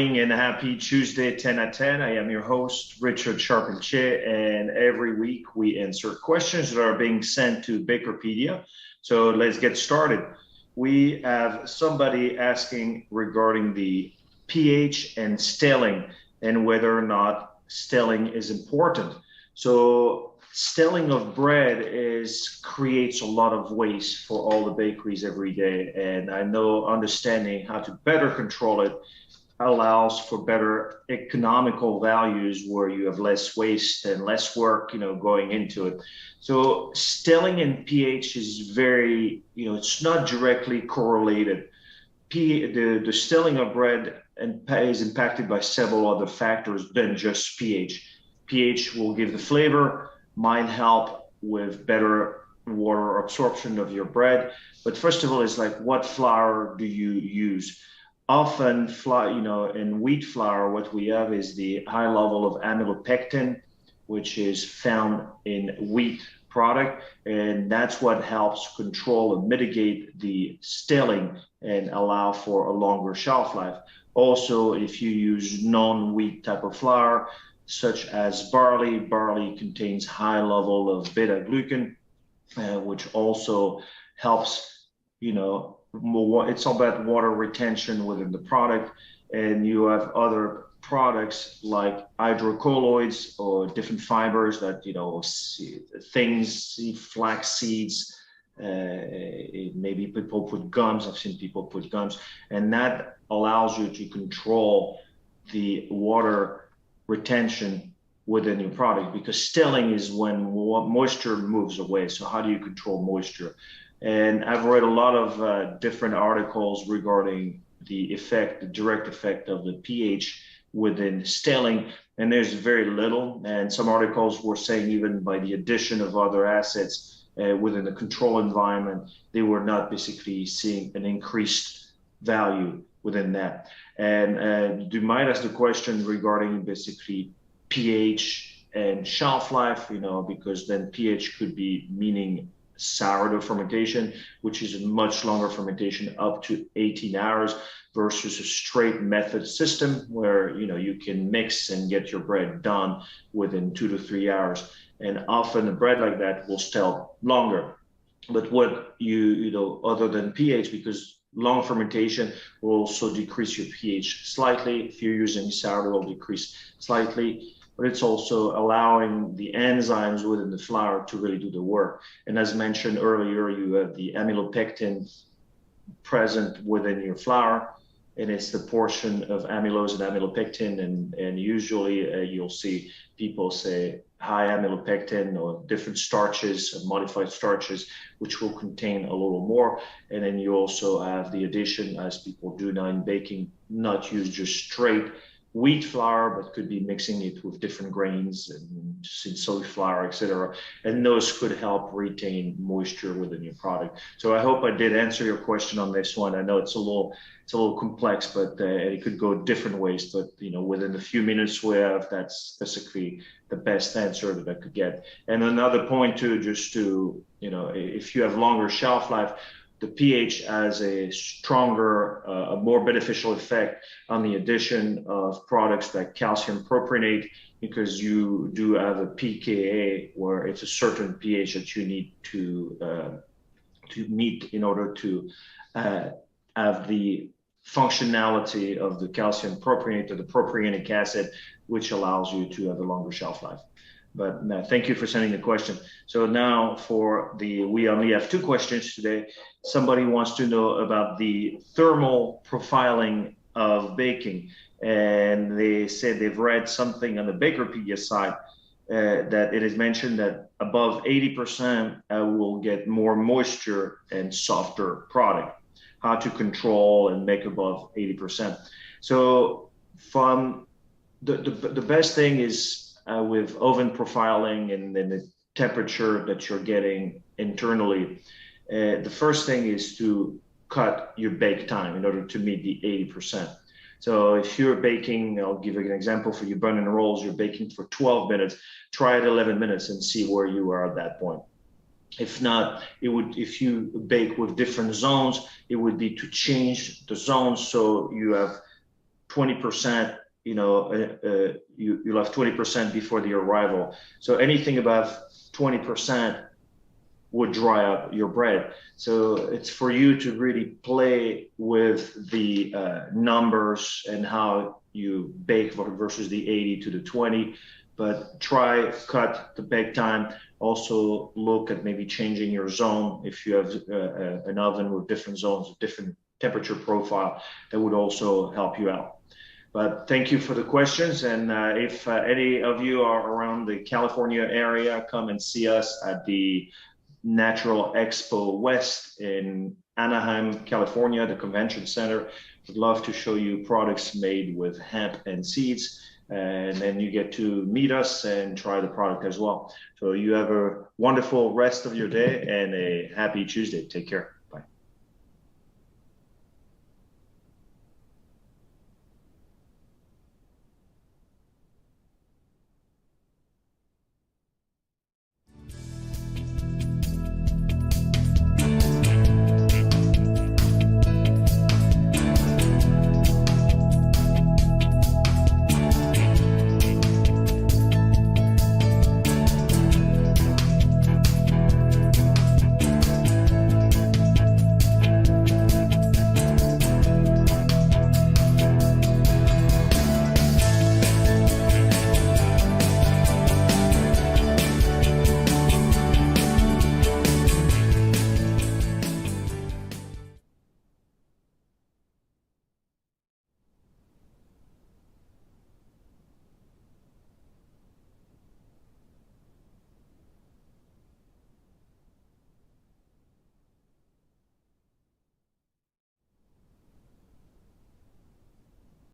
morning and happy Tuesday 10 at 10. I am your host, Richard Charpentier, and every week we answer questions that are being sent to BAKERpedia. So let's get started. We have somebody asking regarding the pH and stilling and whether or not stilling is important. So stilling of bread creates a lot of waste for all the bakeries every day. And I know understanding how to better control it allows for better economical values where you have less waste and less work, going into it. So stilling and pH is very, it's not directly correlated. The stilling of bread is impacted by several other factors than just pH. pH will give the flavor, might help with better water absorption of your bread. But first of all, it's like, what flour do you use? Often, in wheat flour, what we have is the high level of amylopectin, which is found in wheat product. And that's what helps control and mitigate the stilling and allow for a longer shelf life. Also, if you use non-wheat type of flour, such as barley. Barley contains high level of beta glucan, which also helps, it's all about water retention within the product. And you have other products like hydrocolloids or different fibers that, flax seeds, maybe people put gums. I've seen people put gums, and that allows you to control the water retention within your product, because stilling is when moisture moves away. So how do you control moisture? And I've read a lot of different articles regarding the direct effect of the pH within stilling, and there's very little. And some articles were saying even by the addition of other assets within the control environment, they were not basically seeing an increased value within that. And you might ask the question regarding basically pH and shelf life, because then pH could be meaning sourdough fermentation, which is a much longer fermentation, up to 18 hours, versus a straight method system where you can mix and get your bread done within 2 to 3 hours. And often a bread like that will still longer. But what other than pH, because long fermentation will also decrease your pH slightly. If you're using sourdough, it will decrease slightly, but it's also allowing the enzymes within the flour to really do the work. And as mentioned earlier, you have the amylopectin present within your flour, and it's the portion of amylose and amylopectin. And usually you'll see people say high amylopectin or different starches, modified starches, which will contain a little more. And then you also have the addition, as people do now in baking, not use just straight wheat flour, but could be mixing it with different grains and soy flour, etc. And those could help retain moisture within your product. So I hope I did answer your question on this one. I know it's a little complex, but it could go different ways. But within the few minutes we have, that's basically the best answer that I could get. And another point too, just to if you have longer shelf life, the pH has a stronger, a more beneficial effect on the addition of products like calcium propionate, because you do have a pKa where it's a certain pH that you need to meet in order to have the functionality of the calcium propionate or the propionic acid, which allows you to have a longer shelf life. But thank you for sending the question. So now we only have 2 questions today. Somebody wants to know about the thermal profiling of baking. And they said they've read something on the BAKERpedia site that it is mentioned that above 80% will get more moisture and softer product. How to control and make above 80%. So from the best thing is with oven profiling and then the temperature that you're getting internally, the first thing is to cut your bake time in order to meet the 80%. So if you're baking, I'll give you an example, for your bun and rolls, you're baking for 12 minutes, try it 11 minutes and see where you are at that point. If not, if you bake with different zones, it would be to change the zones so you have 20%, you left 20% before the arrival. So anything above 20% would dry up your bread. So it's for you to really play with the numbers and how you bake versus the 80 to the 20, but cut the bake time. Also look at maybe changing your zone. If you have an oven with different zones, different temperature profile, that would also help you out. But thank you for the questions. And if any of you are around the California area, come and see us at the Natural Expo West in Anaheim, California, the convention center. Would love to show you products made with hemp and seeds. And then you get to meet us and try the product as well. So you have a wonderful rest of your day and a happy Tuesday. Take care.